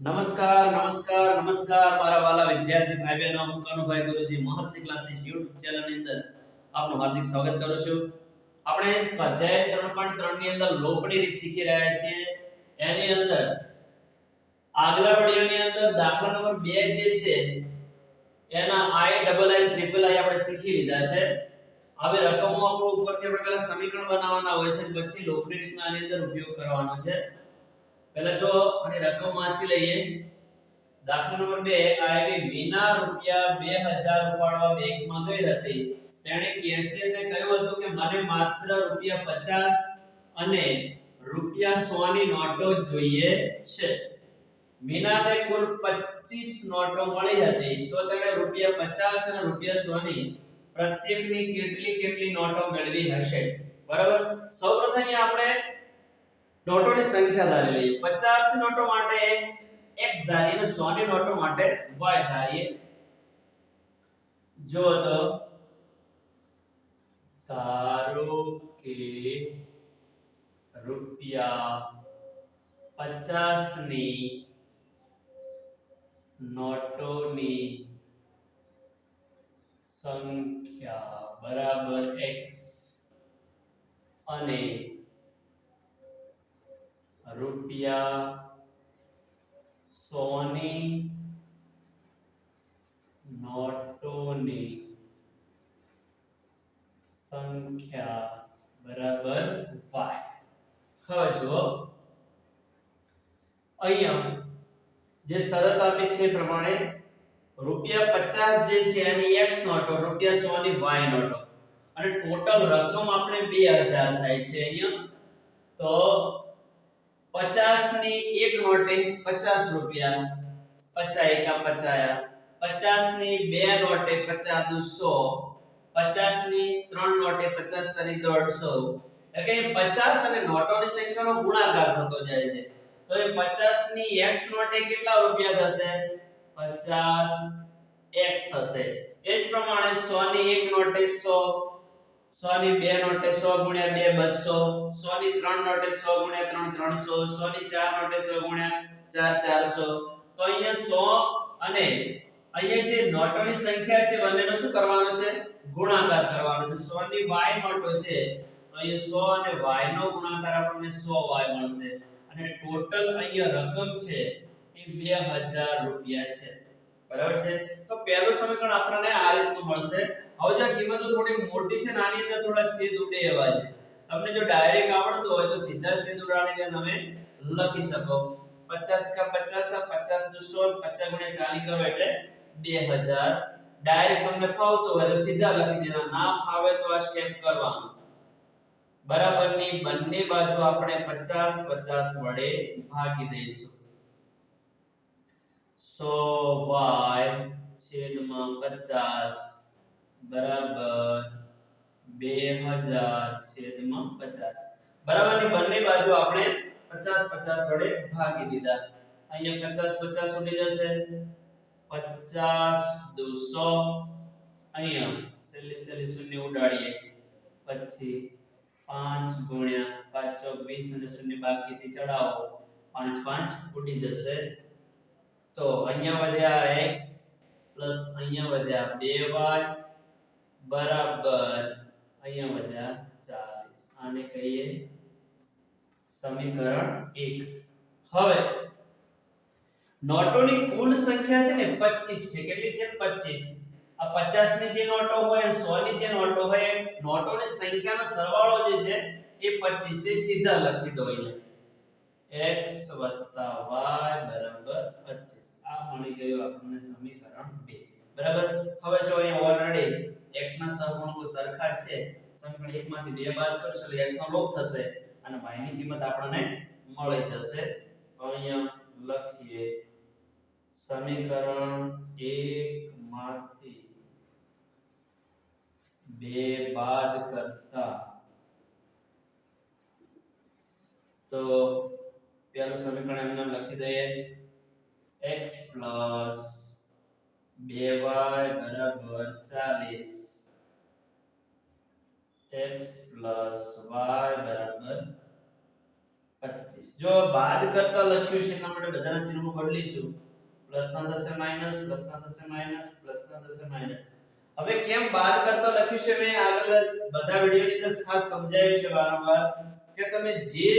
નમસ્કાર નમસ્કાર નમસ્કાર મારા વાલા વિદ્યાર્થી ભાઈ બહેનો હું કનુભાઈ ગુરુજી મહર્ષિ ક્લાસીસ YouTube ચેનલ ની અંદર આપનું હાર્દિક સ્વાગત કરું છું. આપણે સ્વાધ્યાય 3.3 ની અંદર લોપની રીત શીખી રહ્યા છીએ. એની અંદર આગલા વિડિયોની અંદર દાખલા નંબર 2 જે છે એના I double I triple I આપણે શીખી લીધા છે. હવે રકમો આપણો ઉપરથી આપણે પહેલા સમીકરણ બનાવવાના હોય છે પછી લોપની રીતનો આની અંદર ઉપયોગ કરવાનો છે. પહેલા જો આની રકમ વાંચી લઈએ. દાખલા નંબર 2 આવી મીના રૂપિયા 2000 ઉપાડવા બેંકમાં ગઈ હતી. તેણે કેશિયરને કહ્યું હતું કે મને માત્ર રૂપિયા 50 અને રૂપિયા 100 ની નોટો જોઈએ છે. મીનાને કુલ 25 નોટો મળી હતી તો તેણે રૂપિયા 50 અને રૂપિયા 100 ની પ્રત્યેકની કેટલી નોટો મેળવી હશે. બરાબર. સૌપ્રથમ અહીંયા આપણે નોટોની સંખ્યા ધારી લઈએ. 50 ની નોટો માટે x ધારીએ અને 100 ની નોટો માટે y ધારીએ. જો તો ધારો કે રૂપિયા 50 ની નોટોની સંખ્યા બરાબર x અને રૂપિયા 100 ની નોટોની સંખ્યા બરાબર y. હવે જુઓ અહીંયા જે શરત આપી છે એ પ્રમાણે રૂપિયા 50 જે છે એની x નોટો, રૂપિયા 100 ની y નોટો અને ટોટલ રકમ આપણે 2000 થાય છે અહીંયા. તો 50 ની એક નોટે 50 રૂપિયા, 50 એકા 50, 50 ની બે નોટે 50 દુ 100, 50 ની ત્રણ નોટે 50 તરી 150. એટલે કે 50 અને નોટોની સંખ્યાનો ગુણાકાર થતો જાય છે. તો એ 50 ની x નોટે કેટલા રૂપિયા થશે? 50x થશે. એ જ પ્રમાણે 100 ની એક નોટે 100, 100 ની બે નોટે 100 ગુણ્યા 2 200, 100 ની ત્રણ નોટે 100 ગુણ્યા 3 300, 100 ની ચાર નોટે 100 ગુણ્યા 4 400. તો અહીંયા 100 અને અહીંયા જે નોટોની સંખ્યા છે બંનેનો શું કરવાનો છે? ગુણાકાર કરવાનો છે. 100 ની y નોટો છે તો અહીંયા 100 અને y નો ગુણાકાર આપણને 100y મળશે અને ટોટલ અહીંયા રકમ છે એ 2000 રૂપિયા છે. બરાબર છે. તો પહેલું સમીકરણ આપણને આ રીતનું મળશે. હવે જો કિંમતો થોડી મોટી છે નાની અંદર થોડા છેદ ઉડે એવા છે. તમને જો ડાયરેક્ટ આવડતું હોય તો સીધા છેદ ઉડાડીને તમે લખી શકો. 50 કા 50, 50 દુ 100, 50 ગુણ્યા 40 કરો એટલે 2000. ડાયરેક્ટ તમને ફાવતું હોય તો સીધા લખી દેના, ના ફાવે તો આ સ્ટેપ કરવાનું. બરાબરની બંને બાજુ આપણે 50 50 વડે ભાગી દઈશું. 100y છેદમાં 50 બરાબર 2000 છેદમાં 50. બરાબરની બંને બાજુ આપણે 50 50 વડે ભાગી દીધા. અહીંયા 50 50 ઉડી જશે. 50 દુ 100. અહીંયા છેલ્લી શૂન્ય ઉડાડીએ. પછી 5 ગુણ્યા 5 ચોક 20 અને શૂન્ય બાકીથી ચડાવો. 5 5 ઉડી જશે. તો અહીંયા વધ્યા x પ્લસ અહીંયા વધ્યા 2y બરાબર અહીંયા વધ્યા 40. આને કહીએ સમીકરણ 1. હવે નોટોની કુલ સંખ્યા છે ને 25 છે. કેટલી છે? 25. આ 50 ની જે નોટો હોય અને 100 ની જે નોટો હોય નોટોની સંખ્યાનો સરવાળો જે છે એ 25 છે. સીધા લખી દો અહીંયા x y બરાબર 25. આ મળી ગયું આપણને સમીકરણ 2. બરાબર. હવે જો અહીંયા ઓલરેડી x ના સહગુણકો સરખા છે. સમીકરણ 1 માંથી 2 બાદ કરશો એટલે x નો લોપ થશે અને y ની કિંમત આપણને મળી જશે. તો અહીંયા લખીએ સમીકરણ 1 માંથી 2 બાદ કરતા તો પહેલું સમીકરણ એમને લખી દઈએ x 2y બરાબર 40, x y બરાબર 25 જો બાદ કરતા લખ્યું છે એટલા માટે બધાના ચિહ્નો બદલીશું પ્લસ ના થશે માઈનસ પ્લસ ના થશે માઈનસ પ્લસ ના થશે માઈનસ હવે કેમ બાદ કરતા લખ્યું છે મેં આગળ જ બધા વિડિયોની અંદર ખાસ સમજાવ્યું છે વારંવાર કે તમે જે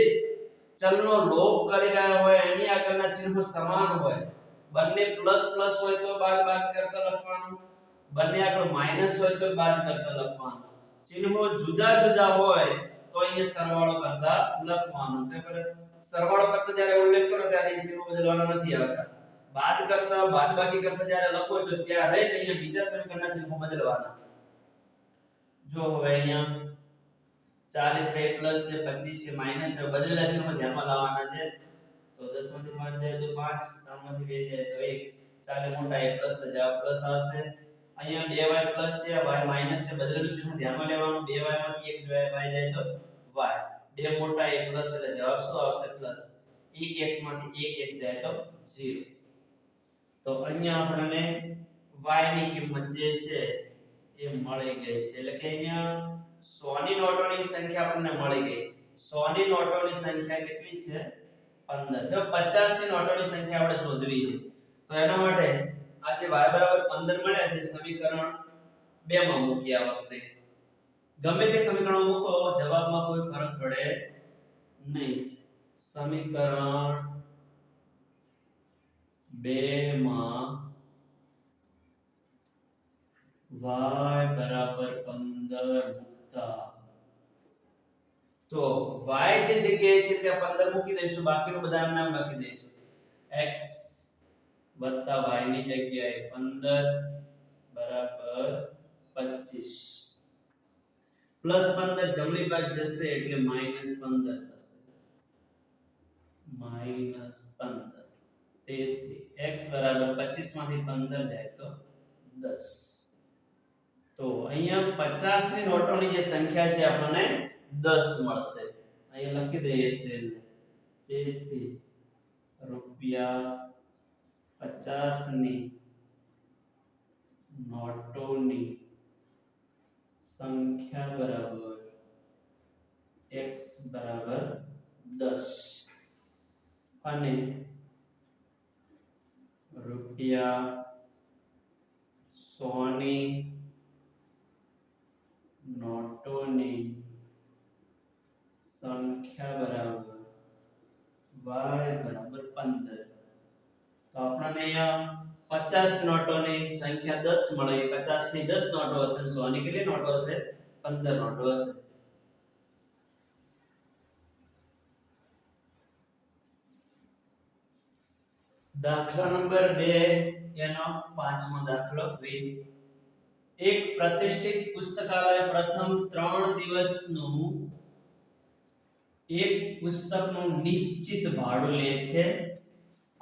ચલનો લોપ કરી રહ્યા હોય એની આગળના ચિહ્નો સમાન હોય બંને પ્લસ પ્લસ હોય તો બાદ કરતા લખવાનું બંને આગળ માઈનસ હોય તો બાદ કરતા લખવાનું ચિહ્નો જુદા જુદા હોય તો અહીંયા સરવાળો કરતા લખવાનું તો પર સરવાળો કરતા જ્યારે ઉલ્લેખ કરો ત્યારે એ ચિહ્નો બદલવાના નથી આવતા બાદ કરતા બાદબાકી કરતા જ્યારે લખો છો ત્યારે જ અહીંયા બીજા સમીકરણના ચિહ્નો બદલવાના જો હવે અહીંયા 40 છે પ્લસ છે 25 છે માઈનસ છે બદલેલા ચિહ્નો ધ્યાનમાં લાવવાના છે તો 10 માંથી 5 જાય તો 5 3 માંથી 2 જાય તો 1 ચાલે મોટા એ પ્લસ તો જવાબ પ્લસ આવશે અહીંયા 2y પ્લસ છે y માઈનસ છે બદલેલું ચિહ્ન ધ્યાનમાં લેવાનું 2y માંથી 1 y જાય તો y 2 મોટા એ પ્લસ એટલે જવાબ શું આવશે પ્લસ 1x માંથી 1 x જાય તો 0 તો અહીંયા આપણને y ની કિંમત જે છે એ મળી ગઈ છે એટલે કે અહીંયા 100 ની નોટોની સંખ્યા આપણને મળી ગઈ 100 ની નોટોની સંખ્યા કેટલી છે 15 જો 50 ની નોટોની સંખ્યા આપણે શોધવી છે તો એના માટે આ જે y બરાબર 15 મળ્યા છે સમીકરણ 2 માં મૂકી આ વખતે ગમે તે સમીકરણમાં મૂકો જવાબમાં કોઈ ફરક પડે નહીં સમીકરણ 2 માં y બરાબર 15 મૂકતા તો y જે જગ્યાએ છે ત્યાં 15 મૂકી દઈશું બાકીનું બધા નામ લખી દઈશું x વત્તા y ની જગ્યાએ 15 બરાબર 25 પ્લસ 15 જમણી બાજુ જશે એટલે -15 થશે -15 તેથી x બરાબર 25 માંથી 15 જાય તો 10 તો અહીંયા 50 ની નોટોની જે સંખ્યા છે આપણને 10 મળશે અહીંયા લખી દઈએ છે તેથી રૂપિયા 50 ની નોટોની સંખ્યા બરાબર x બરાબર 10 અને રૂપિયા 100 ની નોટોની સંખ્યા બરાબર y બરાબર 15 તો આપણને અહીંયા 50 નોટોની સંખ્યા 10 મળે 50 ની 10 નોટો હશે 100 ની કેટલી નોટો હશે 15 નોટો હશે દાખલા નંબર 2 એનો પાંચમો દાખલો એક પ્રતિષ્ઠિત પુસ્તકાલય પ્રથમ 3 દિવસનું એક પુસ્તકનું નિશ્ચિત ભાડું લે છે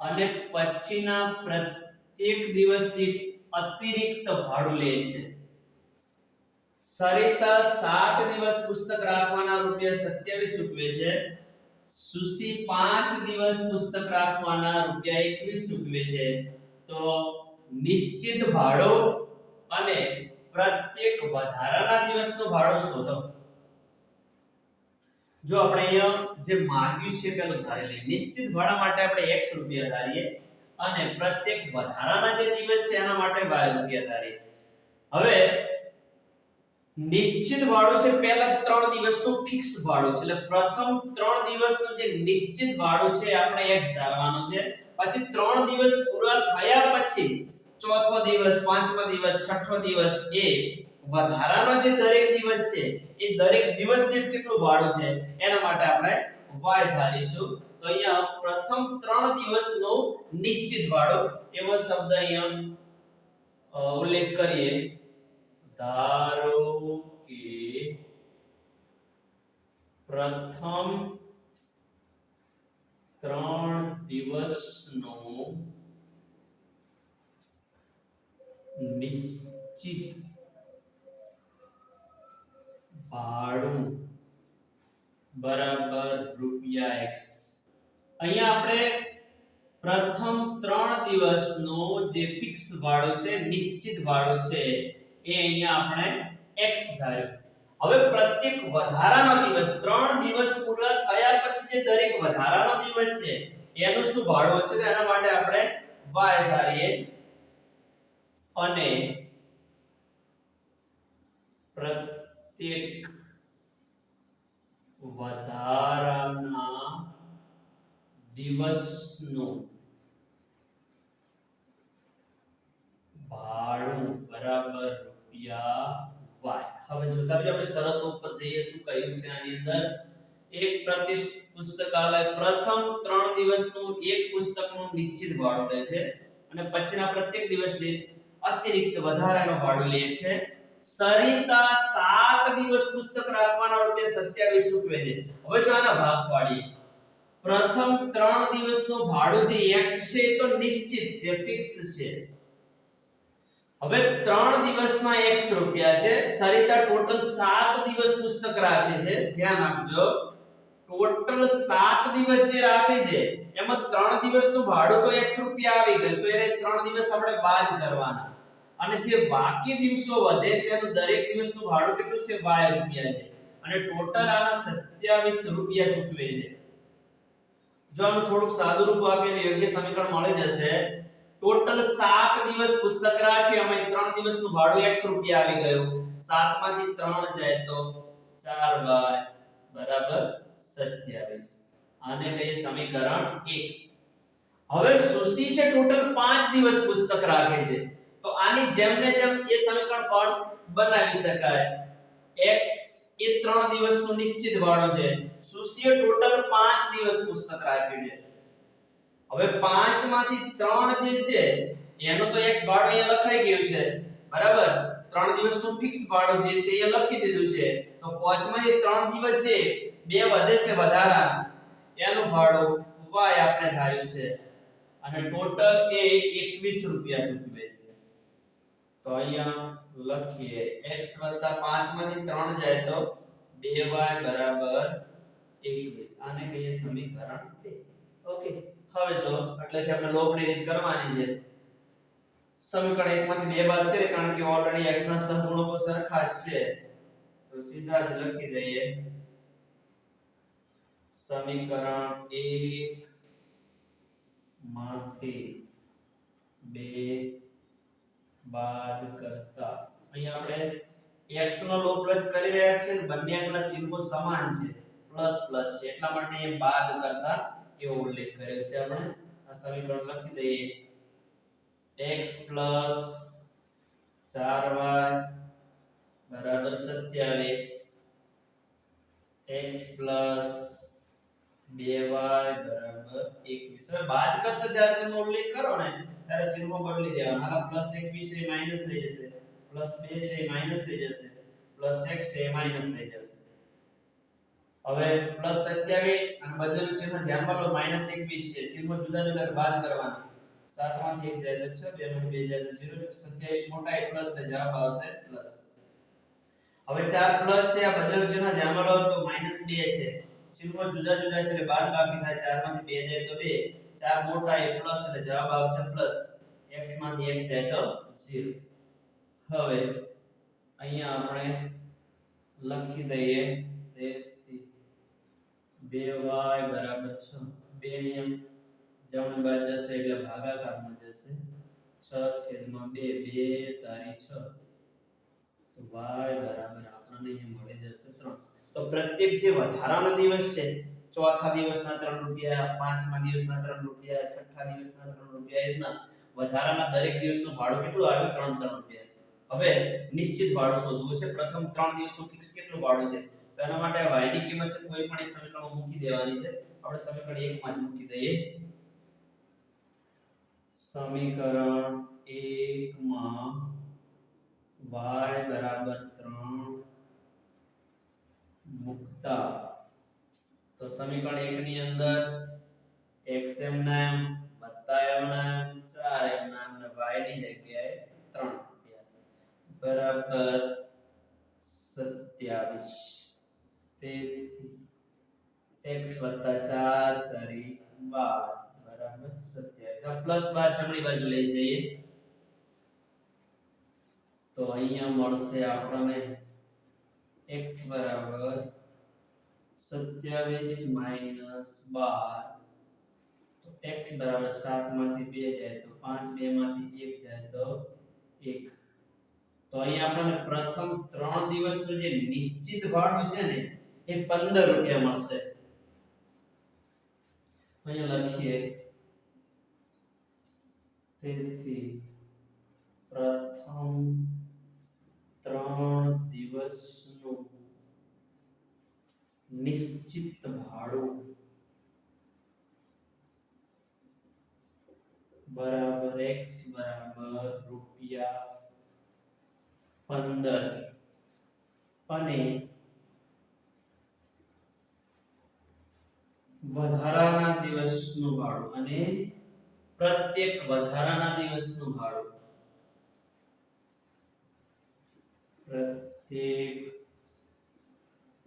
અને પછીના પ્રત્યેક દિવસ દીઠ અતિરિક્ત ભાડું લે છે સરિતા 7 દિવસ પુસ્તક રાખવાના રૂપિયા 27 ચૂકવે છે સુસી 5 દિવસ પુસ્તક રાખવાના રૂપિયા 21 ચૂકવે છે તો નિશ્ચિત ભાડું અને પ્રત્યેક વધારાના દિવસનું ભાડું શોધો જો આપણે અહીંયા જે માંગ્યું છે પેલું ધારી લઈએ નિશ્ચિત ભાડા માટે આપણે x રૂપિયા ધારીએ અને પ્રત્યેક વધારાના જે દિવસ છે એના માટે y રૂપિયા ધારીએ હવે નિશ્ચિત ભાડું છે પહેલા 3 દિવસનું ફિક્સ ભાડું છે એટલે પ્રથમ 3 દિવસનું જે નિશ્ચિત ભાડું છે આપણે x ધારવાનું છે પછી 3 દિવસ પૂરા થયા પછી ચોથો દિવસ પાંચમો દિવસ છઠ્ઠો દિવસ એ વધારાનો જે દરેક દિવસ છે એ દરેક દિવસ દીઠ કેટલું ભાડું છે એના માટે આપણે y ધારીશું તો અહીંયા પ્રથમ 3 દિવસનું નિશ્ચિત ભાડું એવો શબ્દ અહીંયા ઉલ્લેખ કરીએ ધારો કે પ્રથમ 3 દિવસનું નિશ્ચિત ભાડું બરાબર રૂપિયા x અહીંયા આપણે પ્રથમ 3 દિવસનું જે ફિક્સ ભાડું છે નિશ્ચિત ભાડું છે એ અહીંયા આપણે x ધાર્યું હવે પ્રત્યેક વધારાનો દિવસ 3 દિવસ પૂરા થયા પછી જે દરેક વધારાનો દિવસ છે એનું શું ભાડું હશે તો એના માટે આપણે y ધારીએ અને પ્રત્યેક વધારાના દિવસનું ભાડું બરાબર રૂપિયા y. હવે જોતા રહીએ આપણે શરતો ઉપર જઈએ શું કહ્યું છે આની અંદર એક પ્રતિષ્ઠિત પુસ્તકાલય પ્રથમ 3 દિવસનું એક પુસ્તકનું નિશ્ચિત ભાડું લે છે અને પછીના પ્રત્યેક દિવસ દીઠ અતિરિક્ત વધારાનું ભાડું લે છે. સરિતા 7 દિવસ પુસ્તક રાખવાના રૂપિયા 27 ચૂકવે છે. હવે જો આના ભાગ પાડીએ પ્રથમ 3 દિવસનું ભાડું જે x છે એ તો નિશ્ચિત છે ફિક્સ છે. હવે 3 દિવસના x રૂપિયા છે. સરિતા ટોટલ 7 દિવસ પુસ્તક રાખે છે. ધ્યાન આપજો ટોટલ 7 દિવસ જે રાખે છે એમાં 3 દિવસનું ભાડું તો x રૂપિયા આવી ગયું તો એને 3 દિવસ આપણે બાદ કરવાના અને જે બાકી દિવસો વધે છે એનું દરેક દિવસનું ભાડું કેટલું છે y રૂપિયા છે અને ટોટલ આના 27 રૂપિયા ચૂકવે છે. જો આનું થોડુંક સાદું રૂપ આપીએ અને યોગ્ય સમીકરણ મળી જશે ટોટલ 7 દિવસ પુસ્તક રાખ્યું એમાં 3 દિવસનું ભાડું x રૂપિયા આવી ગયું 7 માંથી 3 જાય તો 4y બરાબર 27 આને કહીએ સમીકરણ 1. હવે સુશી છે ટોટલ 5 દિવસ પુસ્તક રાખે છે તો આની જેમ ને જેમ એ સમીકરણ પણ બનાવી શકાય. x એ 3 દિવસનું નિશ્ચિત ભાડું છે. સુશીએ ટોટલ 5 દિવસ પુસ્તક રાખ્યું છે. હવે 5 માંથી 3 જે છે એનો તો x ભાડું અહીંયા લખાઈ ગયું છે બરાબર 3 દિવસનું ફિક્સ ભાડું જે છે એ લખી દીધું છે તો 5 માંથી 3 દિવસ જે બે વધે છે વધારાના એનું ભાડું y આપણે ધાર્યું છે અને ટોટલ એ 21 રૂપિયા ચૂકવે છે. તો અહીંયા લખીએ x 5 માંથી 3 જાય તો 2y બરાબર 21 આને કહીએ સમીકરણ 2. ઓકે હવે જો એટલેથી આપણે લોભની રીત કરવાની છે. સમીકરણ 1 માંથી 2 બાદ કરીએ કારણ કે ઓલરેડી x ના સહગુણકો સરખા જ છે તો સીધા જ લખી દઈએ સમીકરણ 1 માંથી 2 બાદ કરતા અહીંયા આપણે x નો લોપ રદ કરી રહ્યા છીએ અને બંને આગળના ચિહ્નો સમાન છે પ્લસ પ્લસ છે એટલા માટે એ બાદ કરતા એવો ઉલ્લેખ કર્યો છે. આપણે આ સમીકરણ લખી દઈએ x 4y બરાબર 27 x 2y બરાબર 21. હવે બાદ કરતા જ્યારે તમે ઉલ્લેખ કરો ને ત્યારે ચિહ્નો બદલી દેવાના. આ પ્લસ 21 એ માઈનસ થઈ જશે પ્લસ 2 છે એ માઈનસ થઈ જશે પ્લસ x છે એ માઈનસ થઈ જશે. હવે પ્લસ 27 અને બદલેલું ચિહ્ન ધ્યાનમાં લો માઈનસ 21 છે ચિહ્નો જુદા જુદા બાદ કરવાના 7 માંથી 1 જાય તો 6 2 માંથી 2 જાય તો 0 27 મોટા એ પ્લસ એટલે જવાબ આવશે પ્લસ. હવે 4 પ્લસ છે આ બદલેલું ચિહ્ન ધ્યાનમાં લો તો માઈનસ 2 છે ચિહ્નો જુદા જુદા છે એટલે બાદ બાકી થાય 4 માંથી 2 જાય તો 2 4 મોટા એ પ્લસ એટલે જવાબ આવશે પ્લસ x માંથી x જાય તો 0. હવે અહીંયા આપણે લખી દઈએ તેથી 2y બરાબર 6 2 નિયમ જમણી બાજુ જશે એટલે ભાગાકારમાં જશે 6/2 2 તારી 6 તો y બરાબર આપણને અહીં મળી જશે 3. તો પ્રત્યેક જે વધારાનો દિવસ છે ચોથા દિવસના 3 રૂપિયા પાંચમા દિવસના 3 રૂપિયા છઠ્ઠા દિવસના 3 રૂપિયા એટલા વધારાના દરેક દિવસનું ભાડું કેટલું આવ્યું 3 રૂપિયા. હવે નિશ્ચિત ભાડું શોધવું છે. પ્રથમ 3 દિવસનું ફિક્સ કેટલું ભાડું છે તો એના માટે y ની કિંમત છે કોઈ પણ એક સમીકરણમાં મૂકી દેવાની છે. આપણે સમીકરણ 1 માં જ મૂકી દઈએ. સમીકરણ 1 માં y બરાબર 3 મુકતા તો સમીકરણ 1 ની અંદર x m ના m વત્તા m ના m 4m ના m ને y ની જગ્યાએ 3 રૂપિયા બરાબર 27. તેથી x 4 તારી 12 બરાબર 27. આ પ્લસ 12 જમણી બાજુ લઈ જઈએ તો અહીંયા મળશે આપણને x બરાબર 27 માઈનસ 12 તો x બરાબર 7 માંથી 2 જાય તો 5 2 માંથી 1 જાય તો 1 તો અહીં આપણને પ્રથમ 3 દિવસનું જે નિશ્ચિત ભાડું છે ને એ 15 રૂપિયા મળશે અહીંયા લખીએ તેથી પ્રથમ 3 દિવસનું નિશ્ચિત ભાડું બરાબર x બરાબર રૂપિયા 15 અને વધારાના દિવસનું ભાડું અને પ્રત્યેક વધારાના દિવસનું ભાડું પ્રત્યેક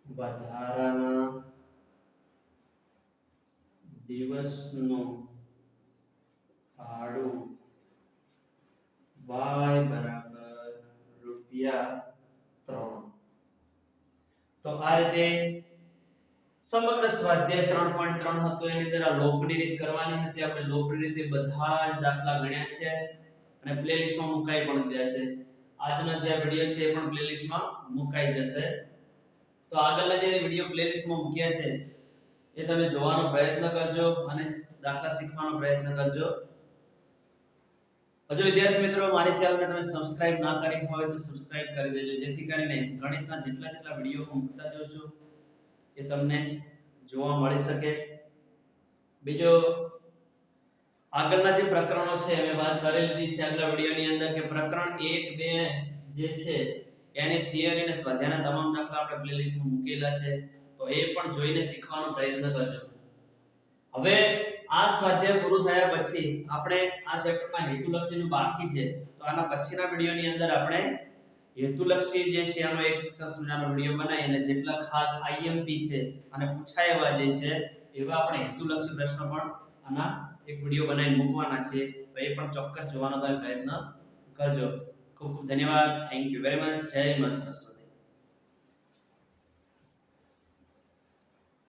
વધારાના દિવસનું ભાડું y બરાબર રૂપિયા 3 તો આ રીતે સમગ્ર સ્વાધ્યાય 3.3 હતો એની અંદર આ લોપની રીત કરવાની હતી આપણે લોપની રીતે બધા જ દાખલા ગણ્યા છે અને પ્લેલિસ્ટમાં મુકાઈ પણ ગયા છે આજનો જે વિડિયો છે એ પણ પ્લેલિસ્ટમાં મુકાઈ જશે તો આગળના જે વિડિયો પ્લેલિસ્ટમાં મૂક્યા છે એ તમે જોવાનો પ્રયત્ન કરજો અને દાખલા શીખવાનો પ્રયત્ન કરજો હજુ વિદ્યાર્થી મિત્રો મારી ચેનલને તમે સબસ્ક્રાઇબ ના કરી હોય તો સબસ્ક્રાઇબ કરી દેજો જેથી કરીને ગણિતના જેટલા વિડિયો હું મૂકતા જાઉં છું એ તમને જોવા મળી શકે બીજો આગળના જે પ્રકરણો છે મેં વાત કરી લીધી છે આગલા વિડિયોની અંદર કે પ્રકરણ 1 2 જે છે એની થિયરી અને સ્વાધ્યાયના તમામ દાખલા આપણે પ્લેલિસ્ટમાં મૂકેલા છે તો એ પણ જોઈને શીખવાનો પ્રયત્ન કરજો હવે આ સ્વાધ્યાય પૂરું થયા પછી આપણે આ ચેપ્ટરમાં હેતુલક્ષીનું બાકી છે તો આના પછીના વિડિયોની અંદર આપણે હેતુલક્ષી જે છે આનો એક સરસ મજાનો વિડિયો બનાવી અને જેટલા ખાસ IMP છે અને પૂછાય એવા જે છે એવા આપણે હેતુલક્ષી પ્રશ્નો પણ આના એક વિડિયો બનાવીને મૂકવાના છે તો એ પણ ચોક્કસ જોવાનો તમે પ્રયત્ન કરજો ખૂબ ખૂબ ધન્યવાદ થેન્ક યુ વેરી મચ જય મા સરસ્વતી